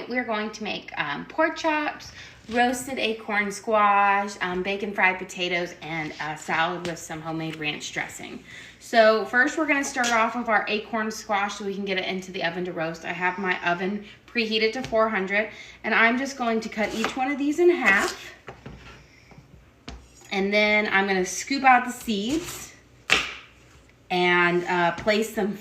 tonight we're going to make pork chops, roasted acorn squash, bacon fried potatoes, and a salad with some homemade ranch dressing. So first we're going to start off with our acorn squash so we can get it into the oven to roast. I have my oven preheated to 400, and I'm just going to cut each one of these in half. And then I'm going to scoop out the seeds and place them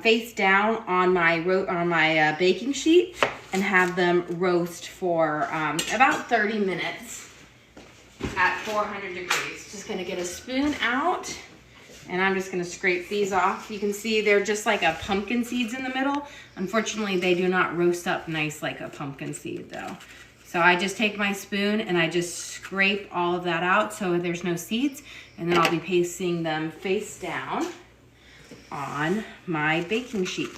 face down on my baking sheet and have them roast for about 30 minutes at 400 degrees. Just going to get a spoon out and I'm just going to scrape these off. You can see they're just like a pumpkin seeds in the middle. Unfortunately, they do not roast up nice like a pumpkin seed though. So I just take my spoon and I just scrape all of that out so there's no seeds, and then I'll be pasting them face down on my baking sheet.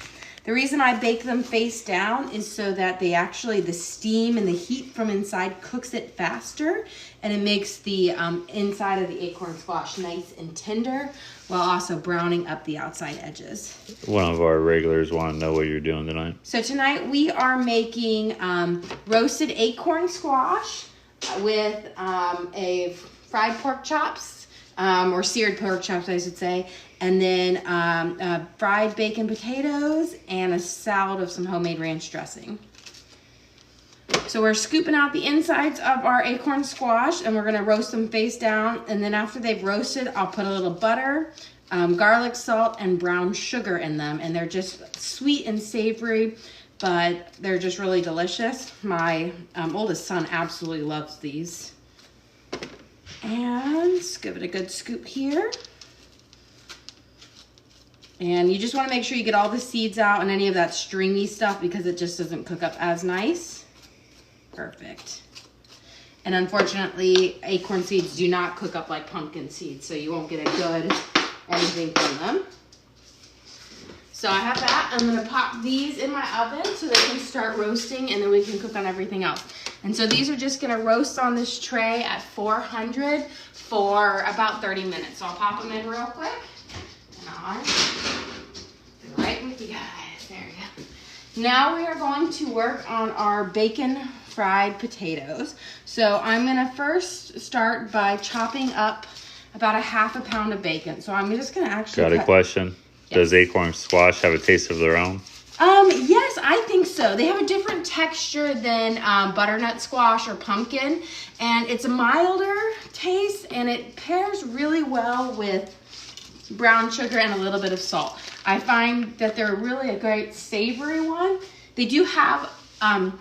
The reason I bake them face down is so that the steam and the heat from inside cooks it faster, and it makes the inside of the acorn squash nice and tender while also browning up the outside edges. One of our regulars want to know what you're doing tonight. So tonight we are making roasted acorn squash with a fried pork chops, or seared pork chops I should say, and then fried bacon potatoes and a salad of some homemade ranch dressing. So we're scooping out the insides of our acorn squash and we're gonna roast them face down, and then after they've roasted, I'll put a little butter, garlic, salt, and brown sugar in them, and they're just sweet and savory, but they're just really delicious. My oldest son absolutely loves these. And let's give it a good scoop here. And you just want to make sure you get all the seeds out and any of that stringy stuff because it just doesn't cook up as nice. Perfect. And unfortunately, acorn seeds do not cook up like pumpkin seeds, so you won't get a good anything from them. So I have that. I'm going to pop these in my oven so they can start roasting, and then we can cook on everything else. And so these are just going to roast on this tray at 400 for about 30 minutes. So I'll pop them in real quick. And I'll be right with you guys. There you go. Now we are going to work on our bacon fried potatoes. So I'm going to first start by chopping up about a half a pound of bacon. So I'm just going to actually Got a question. Yes. Does acorn squash have a taste of their own? Yes, I think so. They have a different texture than butternut squash or pumpkin, and it's a milder taste, and it pairs really well with brown sugar and a little bit of salt. I find that they're really a great savory one. They do have,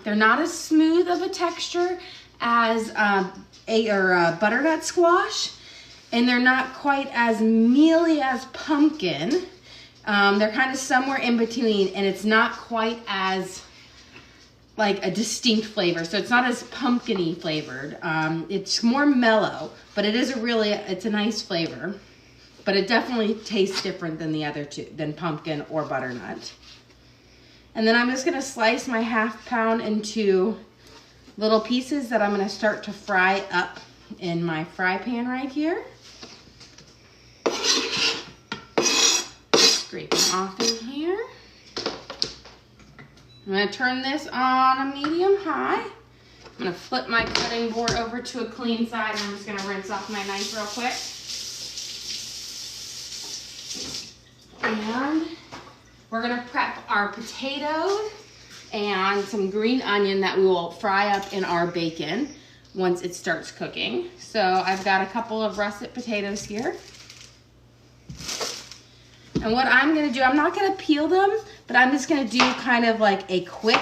they're not as smooth of a texture as butternut squash, and they're not quite as mealy as pumpkin. They're kind of somewhere in between, and it's not quite as like a distinct flavor. So it's not as pumpkin-y flavored. It's more mellow, but it is it's a nice flavor. But it definitely tastes different than the other two, than pumpkin or butternut. And then I'm just gonna slice my half pound into little pieces that I'm gonna start to fry up in my fry pan right here. Scrape them off in here. I'm going to turn this on a medium high. I'm going to flip my cutting board over to a clean side, and I'm just going to rinse off my knife real quick. And we're going to prep our potatoes and some green onion that we will fry up in our bacon once it starts cooking. So I've got a couple of russet potatoes here. And what I'm going to do, I'm not going to peel them, but I'm just going to do kind of like a quick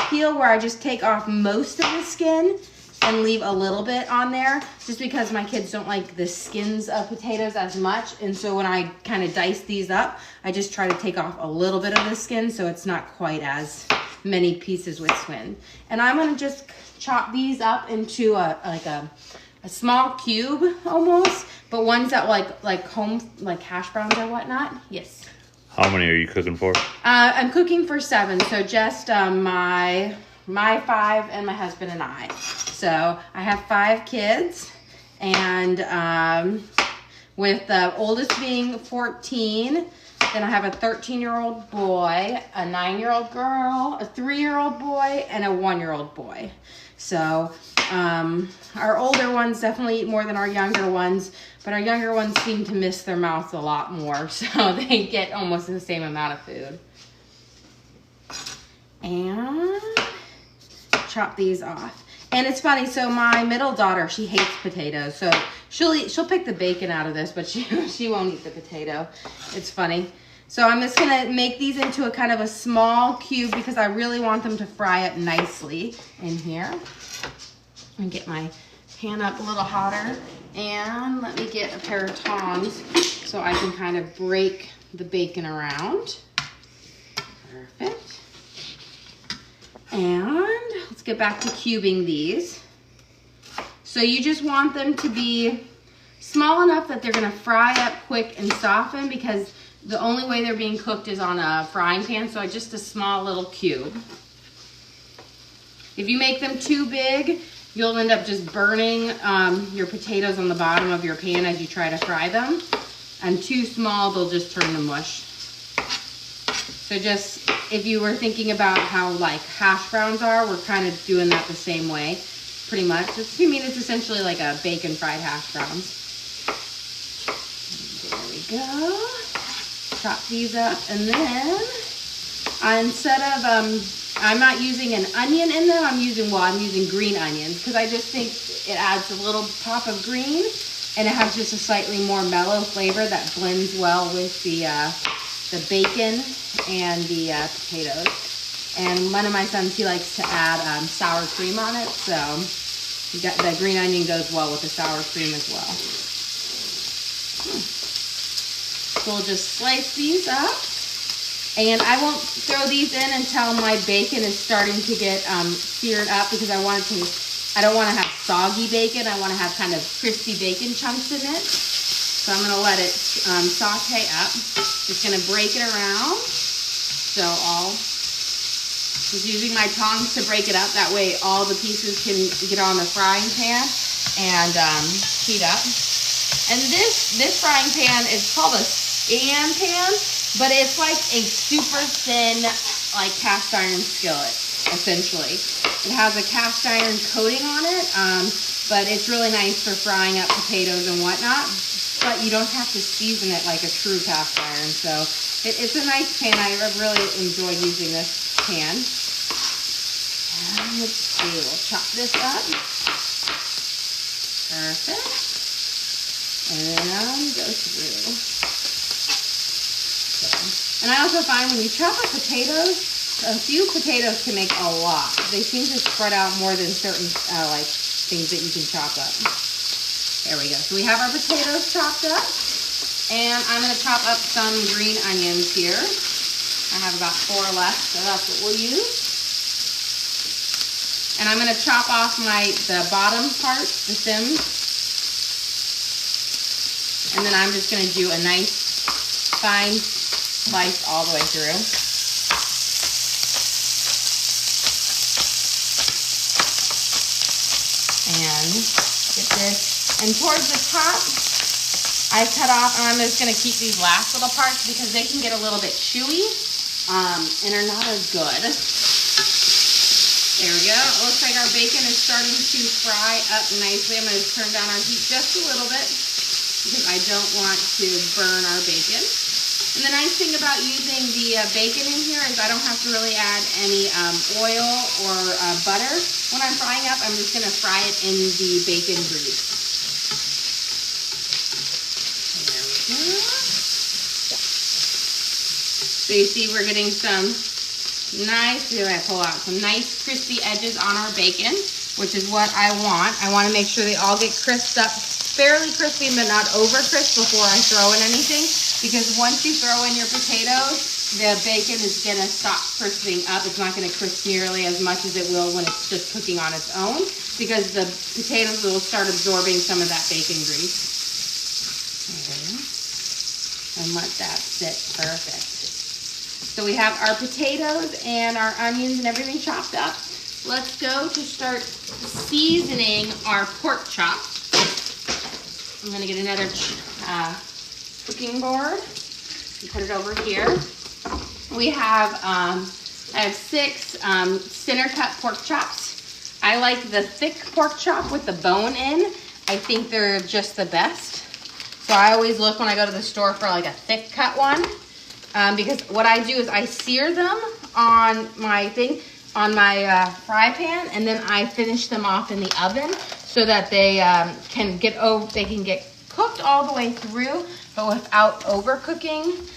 peel where I just take off most of the skin and leave a little bit on there, just because my kids don't like the skins of potatoes as much. And so when I kind of dice these up, I just try to take off a little bit of the skin so it's not quite as many pieces with skin. And I'm going to just chop these up into a small cube almost, but ones that like hash browns or whatnot. Yes. How many are you cooking for? I'm cooking for 7, so just my 5 and my husband and I. So I have 5 kids, and with the oldest being 14, Then I have a 13-year-old boy, a 9-year-old girl, a 3-year-old boy, and a 1-year-old boy. So our older ones definitely eat more than our younger ones, but our younger ones seem to miss their mouths a lot more, so they get almost the same amount of food. And chop these off. And it's funny, so my middle daughter, she hates potatoes, so she'll pick the bacon out of this, but she won't eat the potato. It's funny. So I'm just gonna make these into a kind of a small cube because I really want them to fry up nicely in here. And get my pan up a little hotter, and let me get a pair of tongs so I can kind of break the bacon around. Perfect. And let's get back to cubing these. So you just want them to be small enough that they're gonna fry up quick and soften, because the only way they're being cooked is on a frying pan, so just a small little cube. If you make them too big, you'll end up just burning your potatoes on the bottom of your pan as you try to fry them. And too small, they'll just turn to mush. So just, if you were thinking about how like hash browns are, we're kind of doing that the same way, pretty much. It's essentially like a bacon fried hash browns. There we go. Chop these up, and then instead of, I'm not using an onion in them, I'm using green onions, because I just think it adds a little pop of green, and it has just a slightly more mellow flavor that blends well with the bacon and the potatoes. And one of my sons, he likes to add sour cream on it, so the green onion goes well with the sour cream as well. So we'll just slice these up. And I won't throw these in until my bacon is starting to get seared up, because I don't want to have soggy bacon. I want to have kind of crispy bacon chunks in it. So I'm going to let it saute up. Just going to break it around. So just using my tongs to break it up. That way all the pieces can get on the frying pan and heat up. And this frying pan is called a stand pan. But it's like a super thin, like cast iron skillet, essentially. It has a cast iron coating on it, but it's really nice for frying up potatoes and whatnot. But you don't have to season it like a true cast iron. So it's a nice pan. I really enjoy using this pan. And let's see, we'll chop this up. Perfect. And go through. And I also find when you chop up potatoes, a few potatoes can make a lot. They seem to spread out more than certain like things that you can chop up. There we go. So we have our potatoes chopped up, and I'm going to chop up some green onions here. I have about 4 left, so that's what we'll use. And I'm going to chop off the bottom part, the stems, and then I'm just going to do a nice fine slice all the way through. And get this. And towards the top, I cut off, and I'm just going to keep these last little parts because they can get a little bit chewy and are not as good. There we go. It looks like our bacon is starting to fry up nicely. I'm going to turn down our heat just a little bit because I don't want to burn our bacon. And the nice thing about using the bacon in here is I don't have to really add any oil or butter. When I'm frying up, I'm just going to fry it in the bacon grease. There we go. So you see we're getting some nice, here I pull out some nice crispy edges on our bacon, which is what I want. I want to make sure they all get crisped up, fairly crispy but not over crisp before I throw in anything. Because once you throw in your potatoes, the bacon is going to stop crisping up. It's not going to crisp nearly as much as it will when it's just cooking on its own, because the potatoes will start absorbing some of that bacon grease. Okay. And let that sit perfect. So we have our potatoes and our onions and everything chopped up. Let's go to start seasoning our pork chop. I'm going to get another cooking board. Put it over here. We have, I have 6 center cut pork chops. I like the thick pork chop with the bone in. I think they're just the best. So I always look when I go to the store for like a thick cut one. Because what I do is I sear them on my fry pan, and then I finish them off in the oven so that they can get cooked all the way through, but without overcooking.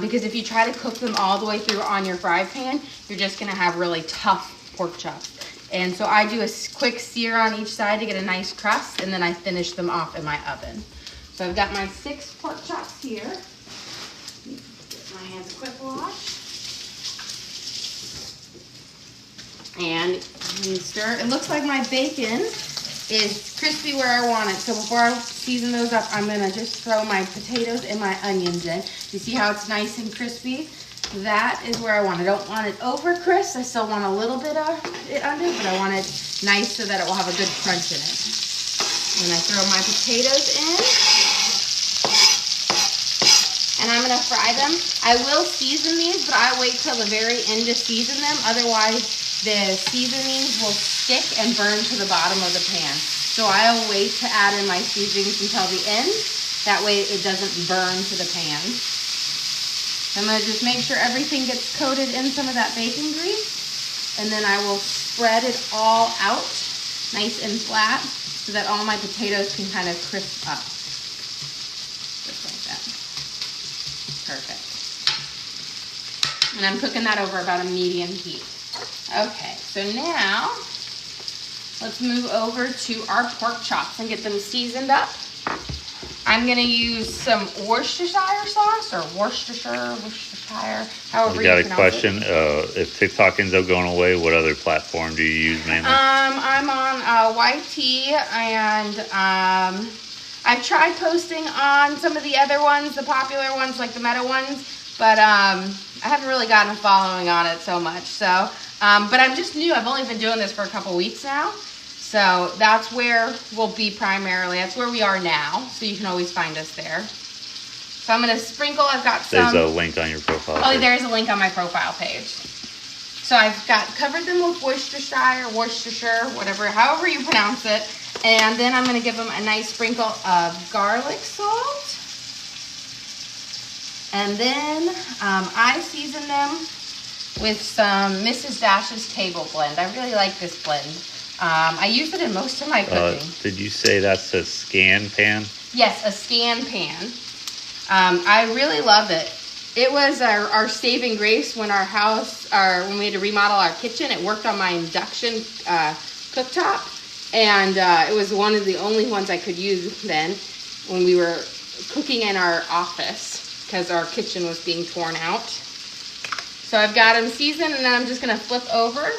Because if you try to cook them all the way through on your fry pan, you're just gonna have really tough pork chops. And so I do a quick sear on each side to get a nice crust, and then I finish them off in my oven. So I've got my 6 pork chops here. Get my hands a quick wash. And stir. It looks like my bacon is crispy where I want it. So before I season those up, I'm gonna just throw my potatoes and my onions in. You see how it's nice and crispy? That is where I want it. I don't want it over crisp. I still want a little bit of it under, but I want it nice so that it will have a good crunch in it. And I throw my potatoes in. And I'm gonna fry them. I will season these, but I wait till the very end to season them. Otherwise, the seasonings will stick and burn to the bottom of the pan. So I'll wait to add in my seasonings until the end. That way it doesn't burn to the pan. I'm gonna just make sure everything gets coated in some of that bacon grease. And then I will spread it all out nice and flat so that all my potatoes can kind of crisp up. Just like that. Perfect. And I'm cooking that over about a medium heat. Okay, so now let's move over to our pork chops and get them seasoned up. I'm gonna use some Worcestershire sauce, or Worcestershire, however you pronounce it. I got a question. If TikTok ends up going away, what other platform do you use mainly? I'm on YT, and I've tried posting on some of the other ones, the popular ones, like the meta ones, but I haven't really gotten a following on it so much. So, but I'm just new. I've only been doing this for a couple weeks now. So that's where we'll be primarily. That's where we are now. So you can always find us there. So I'm going to sprinkle. I've got some. There's a link on your profile page. Oh, there's a link on my profile page. So I've covered them with Worcestershire, however you pronounce it. And then I'm going to give them a nice sprinkle of garlic salt. And then I season them with some Mrs. Dash's table blend. I really like this blend. I use it in most of my cooking. Did you say that's a scan pan? Yes, a scan pan. I really love it. It was our saving grace when when we had to remodel our kitchen. It worked on my induction cooktop, and it was one of the only ones I could use then when we were cooking in our office because our kitchen was being torn out. So I've got them seasoned, and then I'm just going to flip over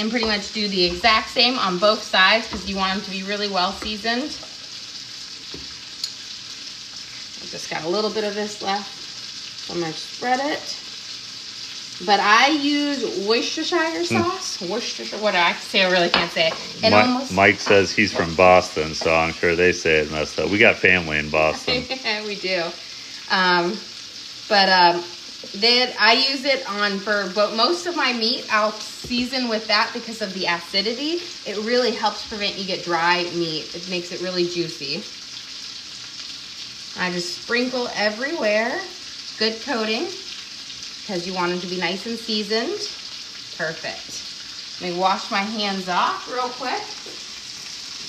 and pretty much do the exact same on both sides because you want them to be really well seasoned. I've just got a little bit of this left, so I'm going to spread it. But I use Worcestershire sauce. Worcestershire, what I say, I really can't say it. Mike says he's from Boston, so I'm sure they say it messed up. We got family in Boston. We do. Then I use it but most of my meat I'll season with that because of the acidity. It really helps prevent you get dry meat. It makes it really juicy. I just sprinkle everywhere. Good coating because you want them to be nice and seasoned. Perfect. Let me wash my hands off real quick.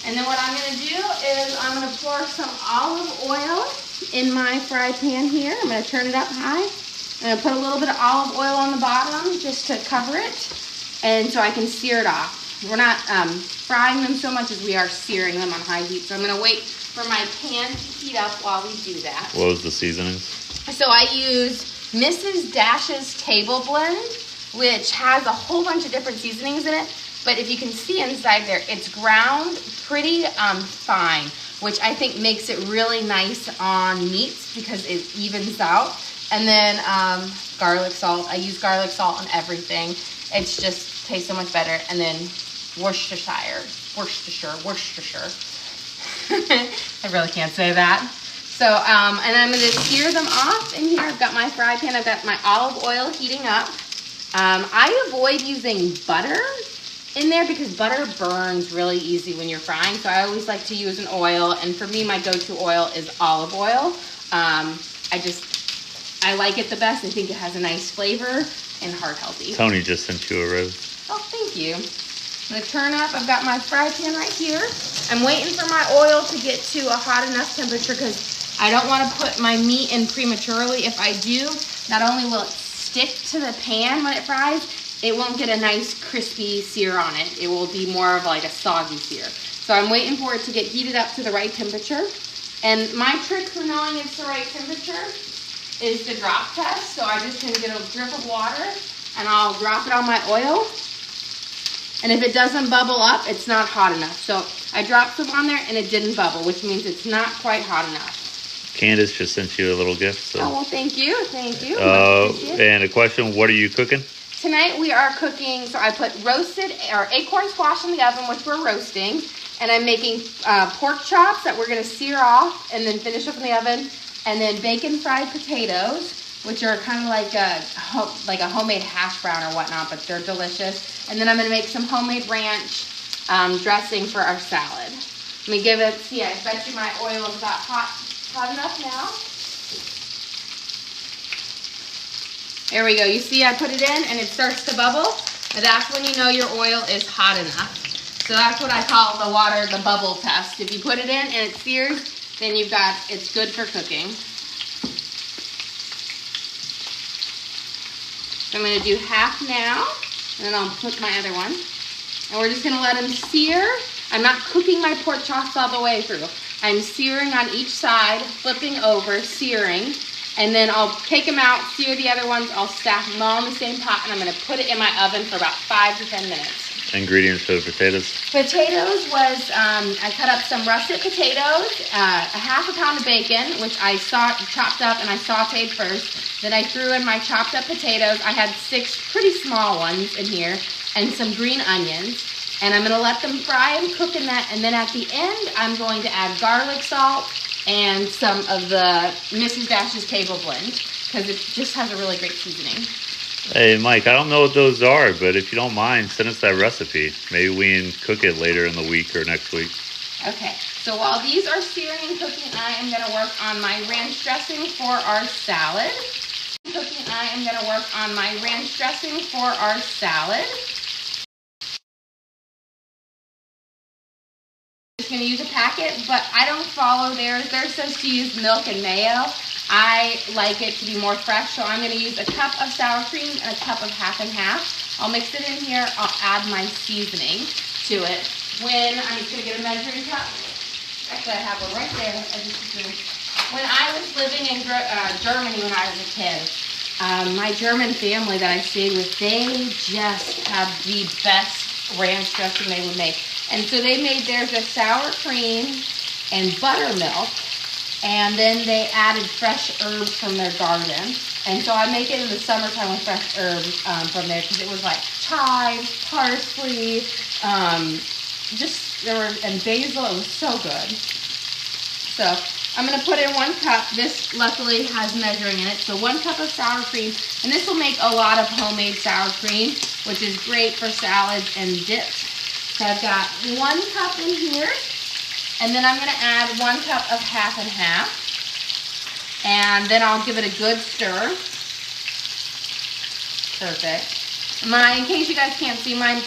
And then what I'm going to do is I'm going to pour some olive oil in my fry pan here. I'm going to turn it up high. I'm going to put a little bit of olive oil on the bottom just to cover it, and so I can sear it off. We're not frying them so much as we are searing them on high heat. So I'm going to wait for my pan to heat up while we do that. What was the seasonings? So I use Mrs. Dash's Table Blend, which has a whole bunch of different seasonings in it. But if you can see inside there, it's ground pretty fine, which I think makes it really nice on meats because it evens out. And then garlic salt. I use garlic salt on everything. It's just tastes so much better. And then Worcestershire. I really can't say that. So, and I'm gonna sear them off in here. I've got my fry pan, I've got my olive oil heating up. I avoid using butter in there because butter burns really easy when you're frying. So I always like to use an oil, and for me, my go-to oil is olive oil. I like it the best. I think it has a nice flavor and heart healthy. Tony just sent you a rose. Oh, thank you. I'm gonna turn up. I've got my fry pan right here. I'm waiting for my oil to get to a hot enough temperature because I don't want to put my meat in prematurely. If I do, not only will it stick to the pan when it fries, it won't get a nice crispy sear on it. It will be more of like a soggy sear. So I'm waiting for it to get heated up to the right temperature. And my trick for knowing it's the right temperature is the drop test. So I just can get a drip of water and I'll drop it on my oil. And if it doesn't bubble up, it's not hot enough. So I dropped some on there and it didn't bubble, which means it's not quite hot enough. Candace just sent you a little gift. So. Oh, well, thank you. Thank you. And a question, what are you cooking? Tonight we are cooking, so I put roasted or acorn squash in the oven, which we're roasting. And I'm making pork chops that we're going to sear off and then finish up in the oven. And then bacon fried potatoes, which are kind of like a homemade hash brown or whatnot, but they're delicious. And then I'm going to make some homemade ranch dressing for our salad. Let me give it, see, I bet you my oil is about hot enough now. There we go. You see I put it in and it starts to bubble. And that's when you know your oil is hot enough. So that's what I call the water, the bubble test. If you put it in and it sears, then it's good for cooking. So I'm going to do half now, and then I'll put my other one. And we're just going to let them sear. I'm not cooking my pork chops all the way through. I'm searing on each side, flipping over, searing. And then I'll take them out, sear the other ones. I'll stack them all in the same pot, and I'm going to put it in my oven for about 5 to 10 minutes. Ingredients for the potatoes? Potatoes was, I cut up some russet potatoes, a half a pound of bacon, which I chopped up and I sauteed first. Then I threw in my chopped up potatoes. I had 6 pretty small ones in here, and some green onions. And I'm going to let them fry and cook in that. And then at the end, I'm going to add garlic salt and some of the Mrs. Dash's table blend, because it just has a really great seasoning. Hey, Mike, I don't know what those are, but if you don't mind, send us that recipe. Maybe we can cook it later in the week or next week. Okay, so while these are searing and cooking, I am going to work on my ranch dressing for our salad. I'm just going to use a packet, but I don't follow theirs. Theirs says to use milk and mayo. I like it to be more fresh, so I'm going to use a cup of sour cream and a cup of half and half. I'll mix it in here. I'll add my seasoning to it. I'm just going to get a measuring cup. Actually, I have one right there. When I was living in Germany when I was a kid, my German family that I stayed with, they just had the best ranch dressing they would make. And so they made theirs with sour cream and buttermilk. And then they added fresh herbs from their garden. And so I make it in the summertime with fresh herbs from there, because it was like chives, parsley, and basil. It was so good. So I'm going to put in 1 cup. This luckily has measuring in it. So 1 cup of sour cream. And this will make a lot of homemade sour cream, which is great for salads and dips. So I've got 1 cup in here. And then I'm going to add 1 cup of half and half. And then I'll give it a good stir. Perfect. In case you guys can't see, my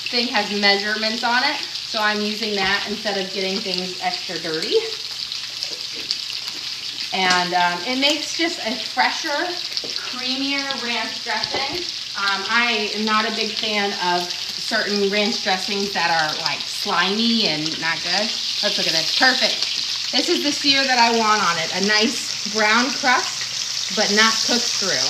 thing has measurements on it. So I'm using that instead of getting things extra dirty. And it makes just a fresher, creamier ranch dressing. I am not a big fan of certain ranch dressings that are like slimy and not good. Let's look at this. Perfect. This is the sear that I want on it. A nice brown crust, but not cooked through.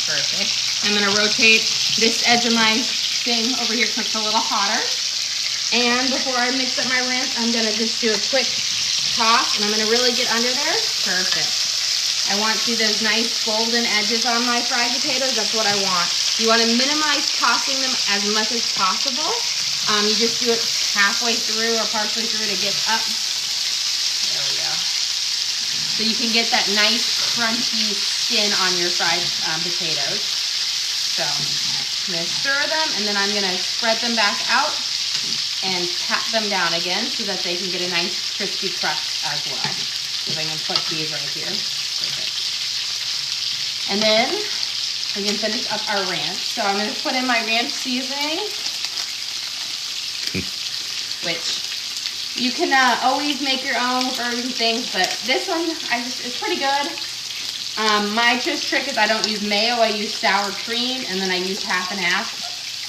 Perfect. I'm going to rotate this edge of my thing over here, cooks a little hotter. And before I mix up my ranch, I'm going to just do a quick toss, and I'm going to really get under there. Perfect. I want to see those nice golden edges on my fried potatoes. That's what I want. You want to minimize tossing them as much as possible. You just do it halfway through or partially through to get up so you can get that nice crunchy skin on your fried potatoes. So I'm gonna stir them, and then I'm gonna spread them back out and pat them down again so that they can get a nice crispy crust as well. So I'm gonna put these right here. Perfect. And then we can finish up our ranch. So I'm gonna put in my ranch seasoning, which you can always make your own with herbs and things, but this one it's pretty good. My just trick is I don't use mayo, I use sour cream, and then I use half and half,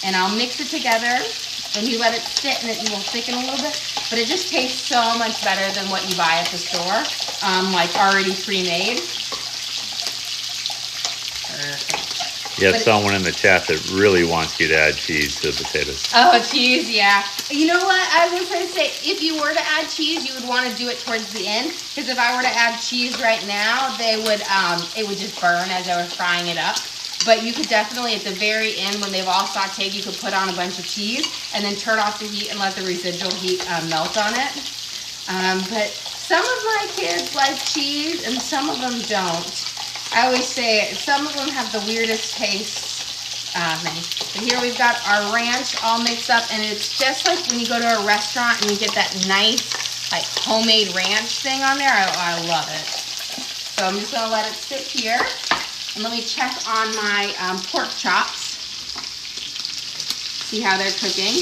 and I'll mix it together. Then you let it sit, and it will thicken a little bit, but it just tastes so much better than what you buy at the store, like already pre-made. Perfect. You have someone in the chat that really wants you to add cheese to the potatoes. Oh, cheese, yeah. You know what? I was going to say, if you were to add cheese, you would want to do it towards the end. Because if I were to add cheese right now, it would just burn as I was frying it up. But you could definitely, at the very end, when they've all sauteed, you could put on a bunch of cheese and then turn off the heat and let the residual heat melt on it. But some of my kids like cheese and some of them don't. I always say some of them have the weirdest taste. But here we've got our ranch all mixed up, and it's just like when you go to a restaurant and you get that nice, like homemade ranch thing on there. I love it. So I'm just gonna let it sit here, and let me check on my pork chops. See how they're cooking.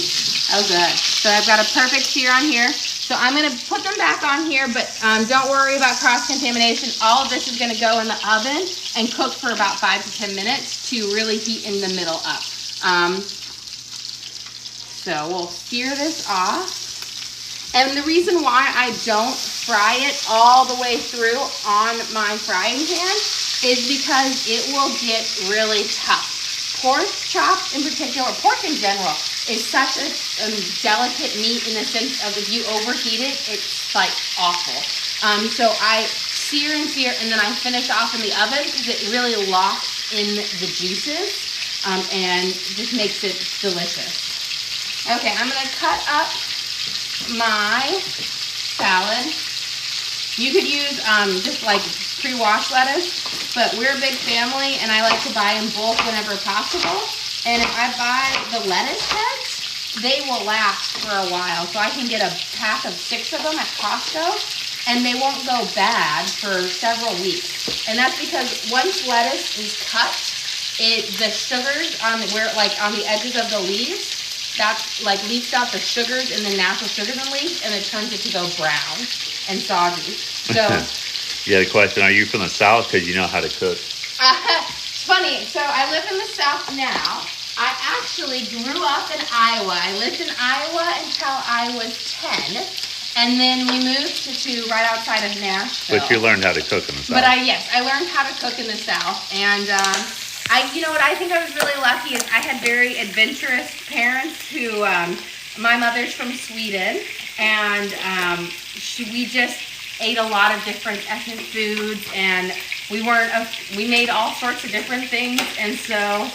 Oh, good. So I've got a perfect sear on here. So I'm going to put them back on here, but don't worry about cross-contamination. All of this is going to go in the oven and cook for about 5 to 10 minutes to really heat in the middle up. So we'll sear this off. And the reason why I don't fry it all the way through on my frying pan is because it will get really tough. Pork chops in particular, pork in general, is such a delicate meat in the sense of if you overheat it, it's like awful. So I sear and sear, and then I finish off in the oven because it really locks in the juices and just makes it delicious. Okay, I'm gonna cut up my salad. You could use just like pre-washed lettuce, but we're a big family and I like to buy in bulk whenever possible. And if I buy the lettuce heads, they will last for a while. So I can get a pack of 6 of them at Costco and they won't go bad for several weeks. And that's because once lettuce is cut, the sugars on the edges of the leaves, that like leaks out the sugars and the natural sugars in the leaves, and it turns it to go brown and soggy. So yeah, the question, are you from the South? Because you know how to cook. It's funny. So I live in the South now. I actually grew up in Iowa. I lived in Iowa until I was 10. And then we moved to right outside of Nashville. But you learned how to cook in the South. But I learned how to cook in the South. And you know what I think I was really lucky is I had very adventurous parents who, my mother's from Sweden. And we just ate a lot of different ethnic foods, and we made all sorts of different things, and so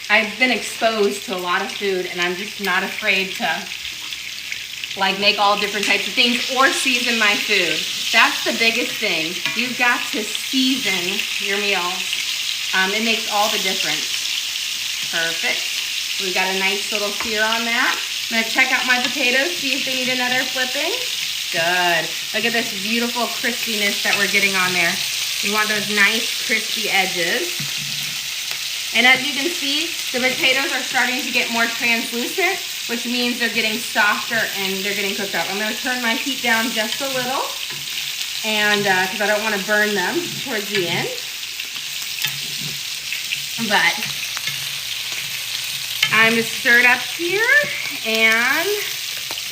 I've been exposed to a lot of food, and I'm just not afraid to like make all different types of things or season my food. That's the biggest thing. You've got to season your meals. It makes all the difference. Perfect. We've got a nice little sear on that. I'm gonna check out my potatoes, see if they need another flipping. Good. Look at this beautiful crispiness that we're getting on there. You want those nice crispy edges. And as you can see, the potatoes are starting to get more translucent, which means they're getting softer and they're getting cooked up. I'm going to turn my heat down just a little, and because I don't want to burn them towards the end. But I'm just stirred up here and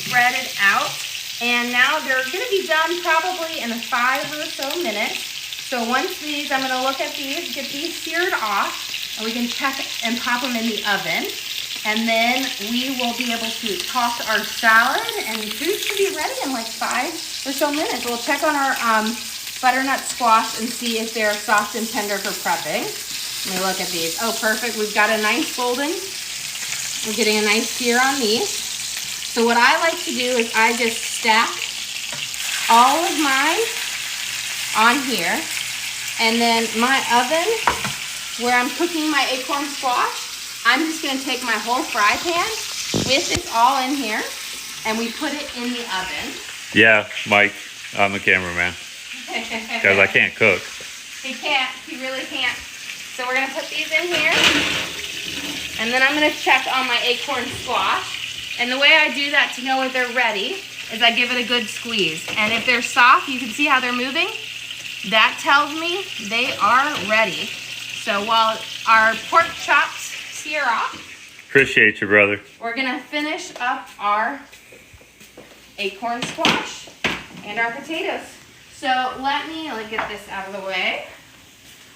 spread it out. And now they're going to be done probably in 5 or so minutes. So once these, I'm going to look at these, get these seared off, and we can check and pop them in the oven. And then we will be able to toss our salad, and food should be ready in like 5 or so minutes. We'll check on our butternut squash and see if they're soft and tender for prepping. Let me look at these. Oh, perfect. We've got a nice golden. We're getting a nice sear on these. So what I like to do is I just stack all of mine on here. And then my oven, where I'm cooking my acorn squash, I'm just gonna take my whole fry pan with this all in here, and we put it in the oven. Yeah, Mike, I'm the cameraman. Because I can't cook. He can't, he really can't. So we're gonna put these in here. And then I'm gonna check on my acorn squash. And the way I do that to know if they're ready is I give it a good squeeze. And if they're soft, you can see how they're moving. That tells me they are ready. So while our pork chops sear off, Appreciate you, brother. we're gonna finish up our acorn squash and our potatoes. So let me get this out of the way.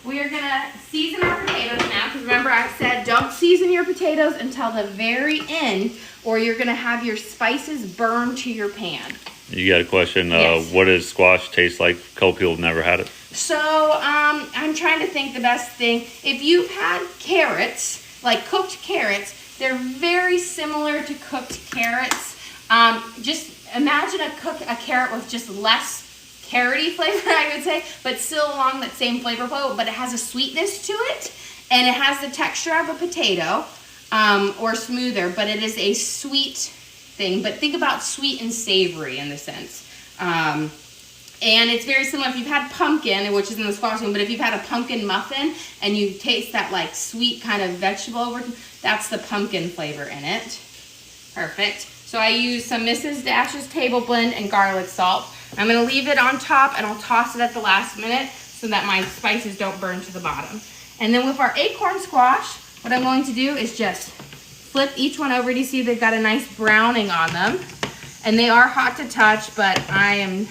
We are gonna season our potatoes now, because remember I said don't season your potatoes until the very end, or you're gonna have your spices burn to your pan. You got a question, Yes. what does squash taste like? A couple people have never had it. So I'm trying to think the best thing. If you've had carrots, like cooked carrots, they're very similar to cooked carrots. Just imagine a carrot with just less carroty flavor, I would say, but still along that same flavor flow, but it has a sweetness to it, and it has the texture of a potato, or smoother, but it is a sweet thing. But think about sweet and savory in the sense. And it's very similar if you've had pumpkin, which is in the squash one, but if you've had a pumpkin muffin and you taste that like sweet kind of vegetable over, that's the pumpkin flavor in it. Perfect. So I use some Mrs. Dash's table blend and garlic salt. I'm gonna leave it on top and I'll toss it at the last minute so that my spices don't burn to the bottom. And then with our acorn squash, what I'm going to do is just flip each one over. Do you see they've got a nice browning on them? And they are hot to touch, but I'm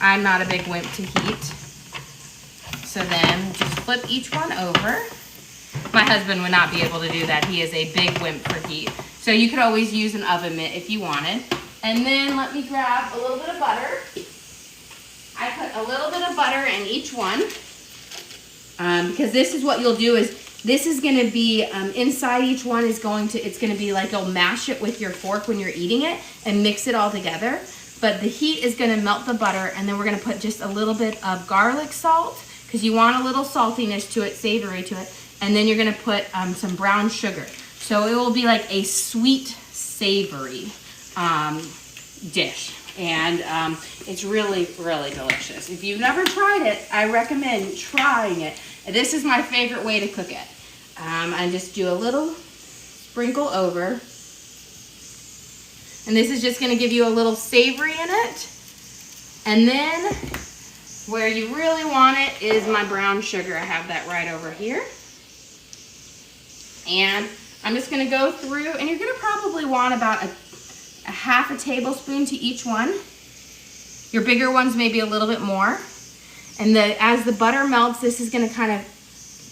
not a big wimp to heat. So then just flip each one over. My husband would not be able to do that. He is a big wimp for heat. So you could always use an oven mitt if you wanted. And then let me grab a little bit of butter. I put a little bit of butter in each one. Because this is what you'll do is, this is gonna be, inside each one is it's gonna be like you'll mash it with your fork when you're eating it and mix it all together. But the heat is gonna melt the butter, and then we're gonna put just a little bit of garlic salt, because you want a little saltiness to it, savory to it. And then you're gonna put some brown sugar. So it will be like a sweet, savory dish. And it's really, really delicious. If you've never tried it, I recommend trying it. This is my favorite way to cook it. I just do a little sprinkle over. And this is just gonna give you a little savory in it. And then where you really want it is my brown sugar. I have that right over here. And I'm just gonna go through, and you're gonna probably want about a half a tablespoon to each one. Your bigger ones maybe a little bit more. And as the butter melts, this is gonna kind of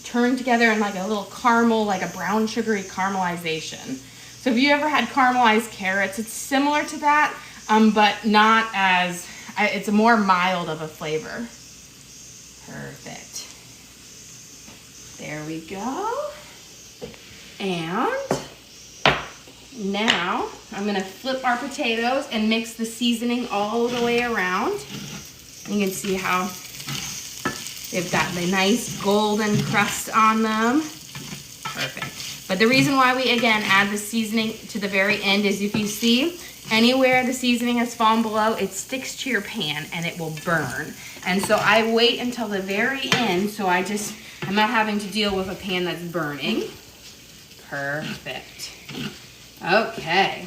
turn together in like a little caramel, like a brown sugary caramelization. So if you ever had caramelized carrots, it's similar to that, but not as, it's a more mild of a flavor. Perfect. There we go. And now I'm gonna flip our potatoes and mix the seasoning all the way around. You can see how they've got the nice golden crust on them. Perfect. But the reason why we, again, add the seasoning to the very end is if you see anywhere the seasoning has fallen below, it sticks to your pan and it will burn. And so I wait until the very end so I'm not having to deal with a pan that's burning. Perfect. Okay.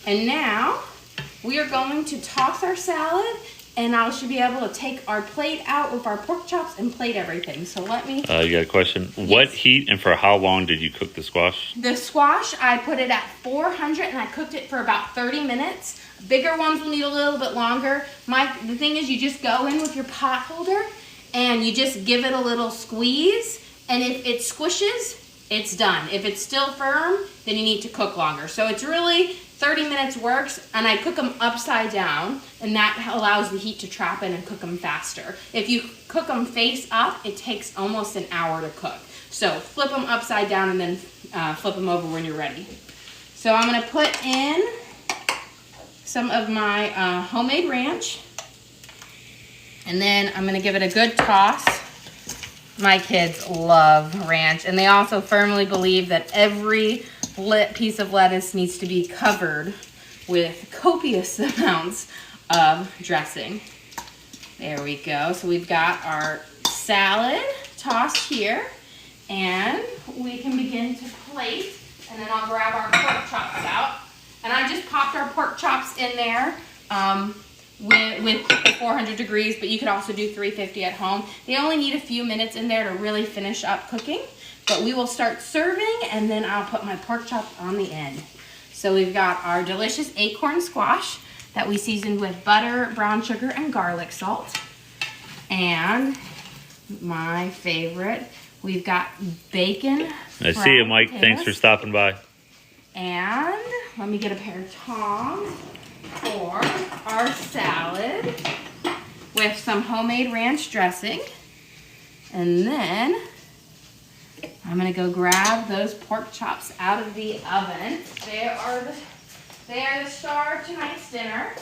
And now we are going to toss our salad, and I should be able to take our plate out with our pork chops and plate everything. So let me... You got a question? Yes. What heat and for how long did you cook the squash? The squash, I put it at 400 and I cooked it for about 30 minutes. Bigger ones will need a little bit longer. The thing is, you just go in with your pot holder and you just give it a little squeeze, and if it squishes, it's done. If it's still firm, then you need to cook longer. So it's really 30 minutes works, and I cook them upside down, and that allows the heat to trap in and cook them faster. If you cook them face up, it takes almost an hour to cook. So flip them upside down and then flip them over when you're ready. So I'm gonna put in some of my homemade ranch. And then I'm gonna give it a good toss. My kids love ranch, and they also firmly believe that every piece of lettuce needs to be covered with copious amounts of dressing. There we go. So we've got our salad tossed here, and we can begin to plate, and then I'll grab our pork chops out. And I just popped our pork chops in there with 400 degrees, but you could also do 350 at home. They only need a few minutes in there to really finish up cooking, but we will start serving, and then I'll put my pork chops on the end. So we've got our delicious acorn squash that we seasoned with butter, brown sugar, and garlic salt. And my favorite, we've got bacon. I see you, Mike. Thanks for stopping by. And let me get a pair of tongs for our salad with some homemade ranch dressing. And then I'm gonna go grab those pork chops out of the oven. They are the star of tonight's dinner.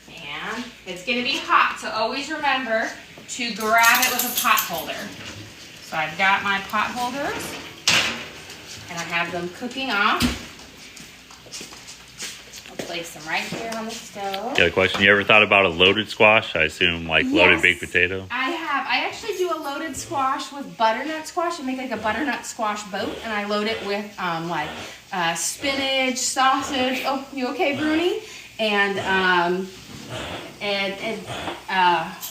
And it's gonna be hot, so always remember to grab it with a pot holder. So I've got my pot holders, and I have them cooking off. I'll place them right here on the stove. Got a question. You ever thought about a loaded squash? I assume like loaded baked potato. I have. I actually do a loaded squash with butternut squash. I make like a butternut squash boat, and I load it with spinach, sausage. Oh, you okay, Bruni? And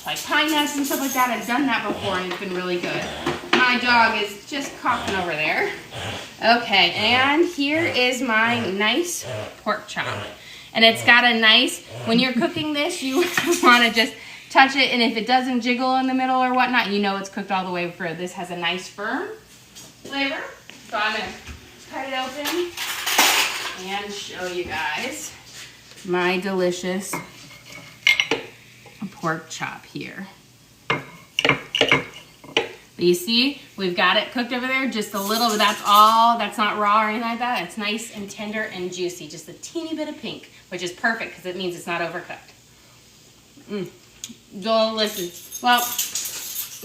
like pine nuts and stuff like that. I've done that before, and it's been really good. My dog is just coughing over there. Okay, and here is my nice pork chop. And it's got a nice, when you're cooking this, you want to just touch it, and if it doesn't jiggle in the middle or whatnot, you know it's cooked all the way through. This has a nice firm flavor. So I'm going to cut it open and show you guys my delicious pork chop here. But you see, we've got it cooked over there just a little, but that's all. That's not raw or anything like that. It's nice and tender and juicy. Just a teeny bit of pink, which is perfect because it means it's not overcooked. Delicious. Well,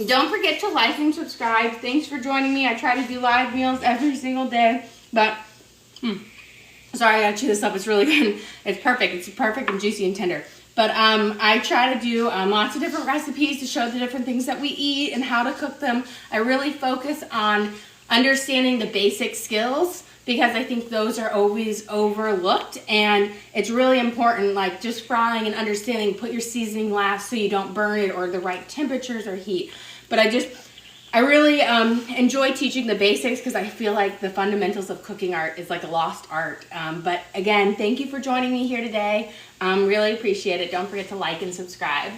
don't forget to like and subscribe. Thanks for joining me. I try to do live meals every single day, but sorry, I gotta chew this up. It's really good. It's perfect. It's perfect and juicy and tender. But I try to do lots of different recipes to show the different things that we eat and how to cook them. I really focus on understanding the basic skills because I think those are always overlooked, and it's really important, like just frying and understanding, put your seasoning last so you don't burn it, or the right temperatures or heat. But I really enjoy teaching the basics because I feel like the fundamentals of cooking art is like a lost art. But again, thank you for joining me here today. Really appreciate it. Don't forget to like and subscribe.